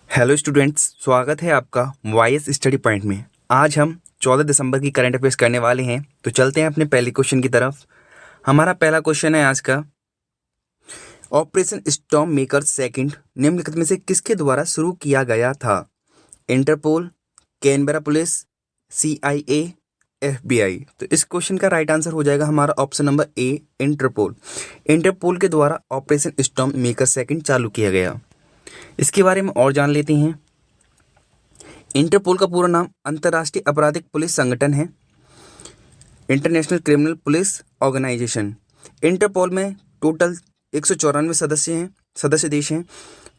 Hello students, स्वागत है आपका वाईएस स्टडी पॉइंट में। आज हम 14 दिसंबर की करंट अफेयर्स करने वाले हैं, तो चलते हैं अपने पहले क्वेश्चन की तरफ। हमारा पहला क्वेश्चन है आज का, ऑपरेशन स्टॉर्म मेकर सेकंड निम्नलिखित में से किसके द्वारा शुरू किया गया था? Interpol, Canberra police, CIA, FBI। तो इस क्वेश्चन का राइट आंसर हो जाएगा हमारा option number A, Interpol. Interpol के द्वारा ऑपरेशन स्टॉर्म मेकर सेकंड चालू किया गया। इसके बारे में और जान लेते हैं। इंटरपोल का पूरा नाम अंतर्राष्ट्रीय आपराधिक पुलिस संगठन है, international criminal police organisation. Interpol में टोटल 194 सदस्य देश हैं।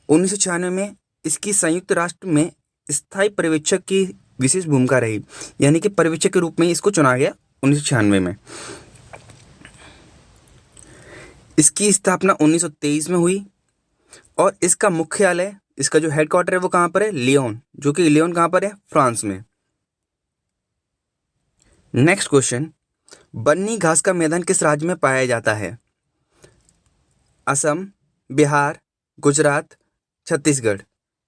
1996 में इसकी संयुक्त राष्ट्र में स्थायी पर्यवेक्षक की विशेष भूमिका रही, यानी कि पर्यवेक्षक के रूप में इसको चुना गया 1996 में। इसकी स्थापना 1923 में हुई और इसका मुख्यालय, इसका जो हेडक्वार्टर है वो कहाँ पर है? लियोन, जो कि लियोन कहाँ पर है? फ्रांस में। नेक्स्ट क्वेश्चन, बन्नी घास का मैदान किस राज्य में पाया जाता है? असम, बिहार, गुजरात, छत्तीसगढ़।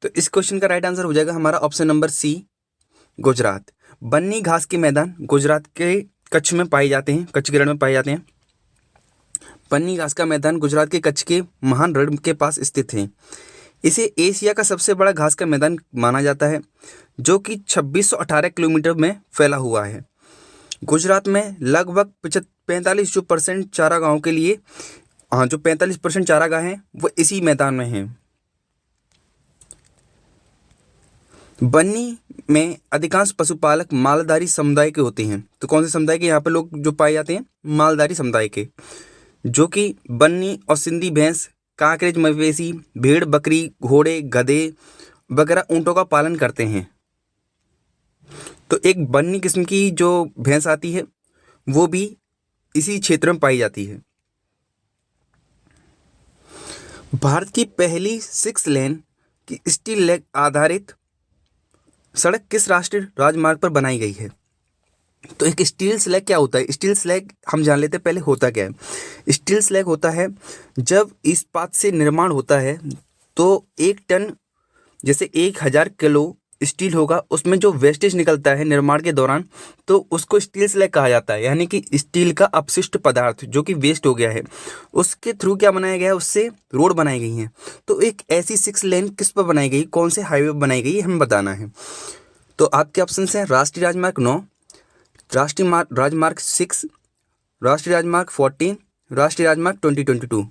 तो इस क्वेश्चन का राइट आंसर हो जाएगा हमारा ऑप्शन नंबर सी, गुजरात। बन्नी घास के मैदान गुजरात के कच्छ में पाए जाते हैं, कच्छ के रण में पाए जाते हैं। बन्नी घास का मैदान गुजरात के कच्छ के महान रण के पास स्थित है। इसे एशिया का सबसे बड़ा घास का मैदान माना जाता है, जो कि 2618 किलोमीटर में फैला हुआ है। गुजरात में लगभग 45% चारागाहों के लिए, जो 45% चारागाह हैं वो इसी मैदान में हैं। बन्नी में अधिकांश पशुपालक मालधारी समुदाय के होते हैं। तो कौन से समुदाय के यहाँ पे लोग जो पाए जाते हैं? मालधारी समुदाय के, जो कि बन्नी और सिंधी भैंस, कांकरेज मवेशी, भेड़, बकरी, घोड़े, गधे वगैरह ऊँटों का पालन करते हैं। तो एक बन्नी किस्म की जो भैंस आती है वो भी इसी क्षेत्र में पाई जाती है। भारत की पहली 6 लेन की स्टील लेग आधारित सड़क किस राष्ट्रीय राजमार्ग पर बनाई गई है? तो एक स्टील स्लैग क्या होता है? स्टील स्लैग हम जान लेते हैं पहले होता क्या है। स्टील स्लैग होता है जब इस्पात से निर्माण होता है, तो 1 टन, जैसे 1000 किलो स्टील होगा, उसमें जो वेस्टेज निकलता है निर्माण के दौरान, तो उसको स्टील स्लैग कहा जाता है। यानी कि स्टील का अपशिष्ट पदार्थ जो कि वेस्ट हो गया है, उसके थ्रू क्या बनाया गया है? उससे रोड बनाई गई हैं। तो एक ऐसी 6 लेन किस पर बनाई गई, कौन से हाईवे पर बनाई गई, हमें बताना है। तो आपके ऑप्शन हैं राष्ट्रीय राजमार्ग 9, राष्ट्रीय राजमार्ग 6, राष्ट्रीय राजमार्ग 14, राष्ट्रीय राजमार्ग 2022।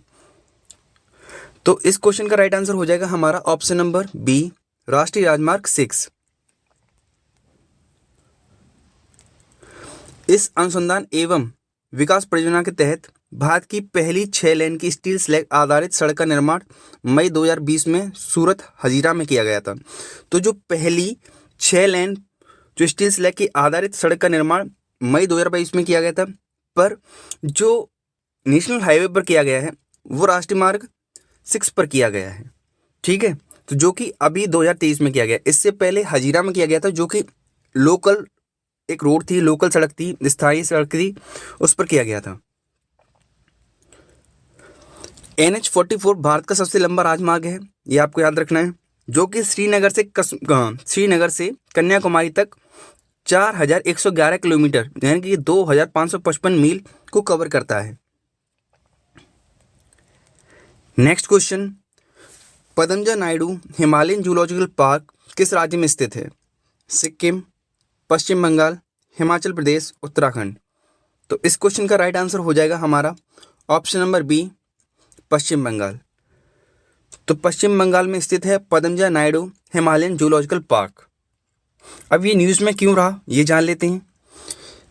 तो इस क्वेश्चन का राइट आंसर हो जाएगा हमारा ऑप्शन नंबर बी, राष्ट्रीय राजमार्ग 6। इस अनुसंधान एवं विकास परियोजना के तहत भारत की पहली 6 लेन की स्टील स्लैग आधारित सड़क का निर्माण मई 2020 में सूरत हजीरा में किया गया था। तो जो पहली 6 लेन जो स्टील स्लैग की आधारित सड़क का निर्माण मई 2022 में किया गया था, पर जो नेशनल हाईवे पर किया गया है वो राष्ट्रीय मार्ग 6 पर किया गया है। ठीक है, तो जो कि अभी 2023 में किया गया। इससे पहले हजीरा में किया गया था, जो कि लोकल एक रोड थी, लोकल सड़क थी, स्थायी सड़क थी, उस पर किया गया था। NH-44 भारत का सबसे लंबा राजमार्ग है, ये आपको याद रखना है, जो कि श्रीनगर से कन्याकुमारी तक 4111 किलोमीटर, यानी कि 2555 मील को कवर करता है। Next question, Padmaja Naidu Himalayan zoological park किस राज्य में स्थित है? सिक्किम, पश्चिम बंगाल, हिमाचल प्रदेश, उत्तराखंड। तो इस क्वेश्चन का राइट आंसर हो जाएगा हमारा ऑप्शन नंबर बी, पश्चिम बंगाल। तो पश्चिम बंगाल में स्थित है Padmaja Naidu Himalayan zoological park. अब ये न्यूज़ में क्यों रहा, ये जान लेते हैं।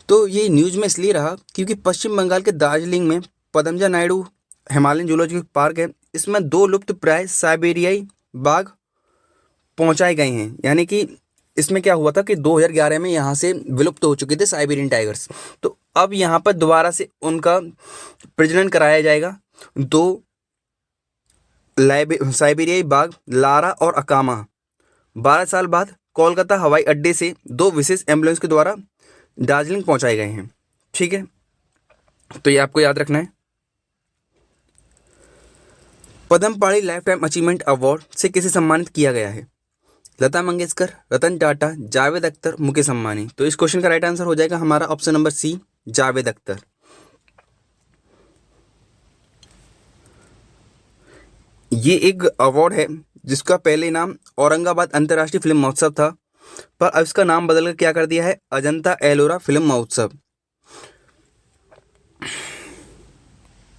तो ये न्यूज़ में इसलिए रहा क्योंकि पश्चिम बंगाल के दार्जिलिंग में Padmaja Naidu Himalayan zoological park है। इसमें 2 लुप्त प्राय साइबेरियाई बाघ पहुंचाए गए हैं। यानी कि इसमें क्या हुआ था कि 2011 में यहाँ से विलुप्त हो चुके थे साइबेरियन टाइगर्स, तो अब यहाँ पर दोबारा से उनका प्रजनन कराया जाएगा। 2 साइबेरियाई बाघ लारा और अकामा 12 साल बाद कोलकाता हवाई अड्डे से 2 विशेष एम्बुलेंस के द्वारा दार्जिलिंग पहुंचाए गए हैं। ठीक है, तो ये आपको याद रखना है। पद्म पाणि लाइफ टाइम अचीवमेंट अवार्ड से किसे सम्मानित किया गया है? लता मंगेशकर, रतन टाटा, जावेद अख्तर, मुकेश अंबानी। तो इस क्वेश्चन का राइट आंसर हो जाएगा हमारा option number C, Javed Akhtar. ये एक अवार्ड है जिसका पहले नाम औरंगाबाद अंतर्राष्ट्रीय फिल्म महोत्सव था, पर अब इसका नाम बदलकर क्या कर दिया है, अजंता एलोरा फिल्म महोत्सव।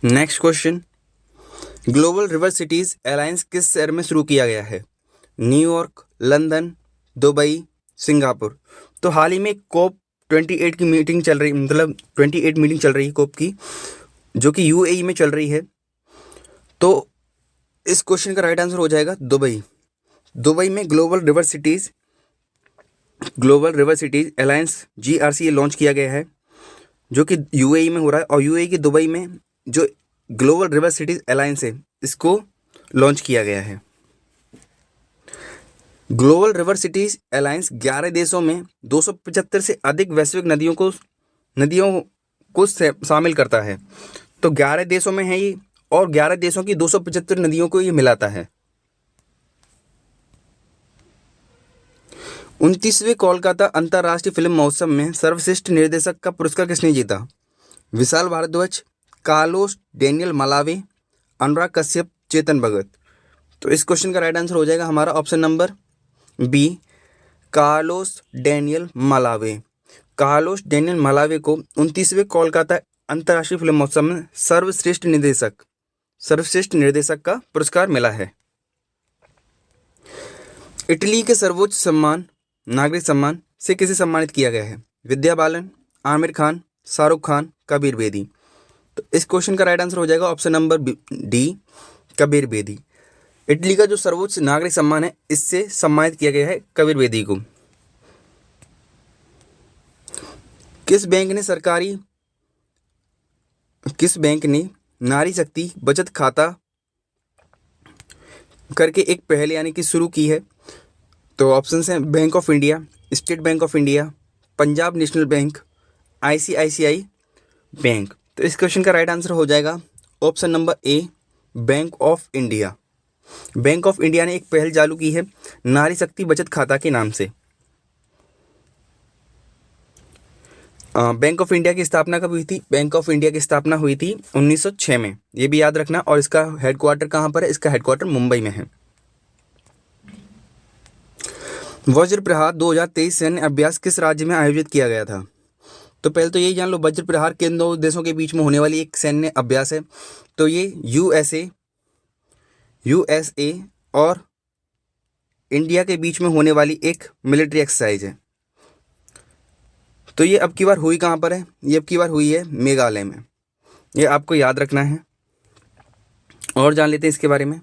Next question, global river cities alliance किस शहर में शुरू किया गया है? New York, London, Dubai, Singapore. तो हाल ही में कोप 28 की मीटिंग चल रही, मतलब 28 मीटिंग चल रही है कोप की, जो कि यूएई में चल रही है। तो इस क्वेश्चन का राइट आंसर हो जाएगा दुबई। दुबई में global river cities alliance GRC launch किया गया है, जो कि यूएई में हो रहा है, और यूएई की दुबई में जो ग्लोबल रिवर सिटीज अलायंस है इसको लॉन्च किया गया है। ग्लोबल रिवर सिटीज अलायंस 11 देशों में 275 से अधिक वैश्विक नदियों को शामिल करता है। तो 11 देशों में है ये, और 11 देशों की 275 नदियों को ये मिलाता है। 29वें कोलकाता अंतर्राष्ट्रीय फिल्म महोत्सव में सर्वश्रेष्ठ निर्देशक का पुरस्कार किसने जीता? Vishal Bhardwaj, Carlos Daniel Malave, Anurag Kashyap, Chetan Bhagat. तो इस क्वेश्चन का राइट आंसर हो जाएगा हमारा option number B, Carlos Daniel Malave. Carlos Daniel Malave को 29वें कोलकाता अंतर्राष्ट्रीय फिल्म महोत्सव में सर्वश्रेष्ठ निर्देशक का पुरस्कार मिला है। इटली के सर्वोच्च सम्मान नागरिक सम्मान से किसे सम्मानित किया गया है? विद्या बालन, आमिर खान, शाहरुख खान, कबीर बेदी। तो इस क्वेश्चन का राइट आंसर हो जाएगा option number D, Kabir Bedi. Italy का जो सर्वोच्च नागरिक सम्मान है, इससे सम्मानित किया गया है कबीर बेदी को। किस बैंक ने नारी शक्ति बचत खाता करके एक पहल यानी कि शुरू की है? तो ऑप्शंस हैं bank of India, state bank of India, Punjab national bank, ICICI bank. तो इस क्वेश्चन का राइट आंसर हो जाएगा option number A, bank of India. Bank of India ने एक पहल चालू की है नारी शक्ति बचत खाता के नाम से। बैंक ऑफ इंडिया की स्थापना कब हुई थी? बैंक ऑफ इंडिया की स्थापना हुई थी 1906 में, ये भी याद रखना। और इसका हेडक्वार्टर कहाँ पर है? इसका हेडक्वार्टर मुंबई में है। वज्र प्रहार 2023 सैन्य अभ्यास किस राज्य में आयोजित किया गया था? तो पहले तो यही जान लो, वज्र प्रहार किन दो देशों के बीच में होने वाली एक सैन्य अभ्यास है। तो ये USA और इंडिया के बीच में होने वाली एक मिलिट्री एक्सरसाइज है। तो ये अब की बार हुई कहाँ पर है? ये अब की बार हुई है मेघालय में। ये आपको याद रखना है। और जान लेते हैं इसके बारे में।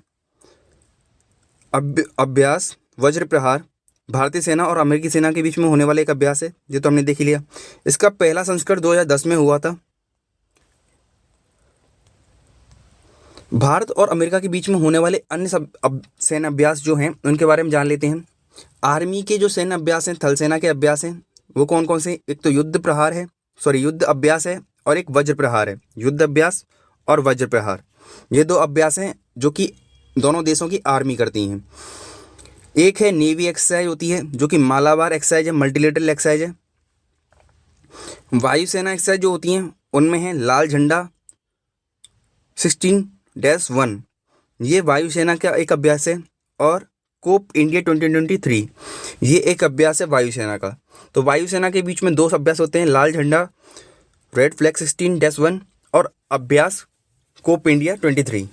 अभ्यास वज्र प्रहार भारतीय सेना और अमेरिकी सेना के बीच में होने वाला एक अभ्यास है, ये तो हमने देख ही लिया। इसका पहला संस्करण 2010 में हुआ था। भारत और अमेरिका के बीच में होने वाले अन्य सब सैन्य अभ्यास जो हैं उनके बारे में जान लेते हैं। आर्मी के जो सैन्य अभ्यास हैं, थल सेना के अभ्यास हैं, वो कौन कौन से? एक तो युद्ध अभ्यास है और एक वज्र प्रहार है। युद्ध अभ्यास और वज्र प्रहार, ये दो अभ्यास हैं जो कि दोनों देशों की आर्मी करती हैं। एक है नेवी एक्सरसाइज होती है, जो कि मालाबार एक्सरसाइज है, मल्टीलेटरल एक्सरसाइज है। वायुसेना एक्सरसाइज जो होती हैं उनमें है लाल झंडा 16-1, ये वायुसेना का एक अभ्यास है। और कोप इंडिया 2023, ये एक अभ्यास है वायुसेना का। तो वायुसेना के बीच में दो अभ्यास होते हैं, लाल झंडा रेड फ्लैग 16-1 और अभ्यास कोप इंडिया 23।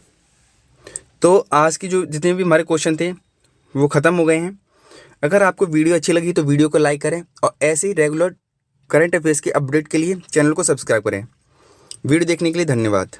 तो आज की जो जितने भी हमारे क्वेश्चन थे वो ख़त्म हो गए हैं। अगर आपको वीडियो अच्छी लगी तो वीडियो को लाइक करें, और ऐसे ही रेगुलर करंट अफेयर्स के अपडेट के लिए चैनल को सब्सक्राइब करें। वीडियो देखने के लिए धन्यवाद।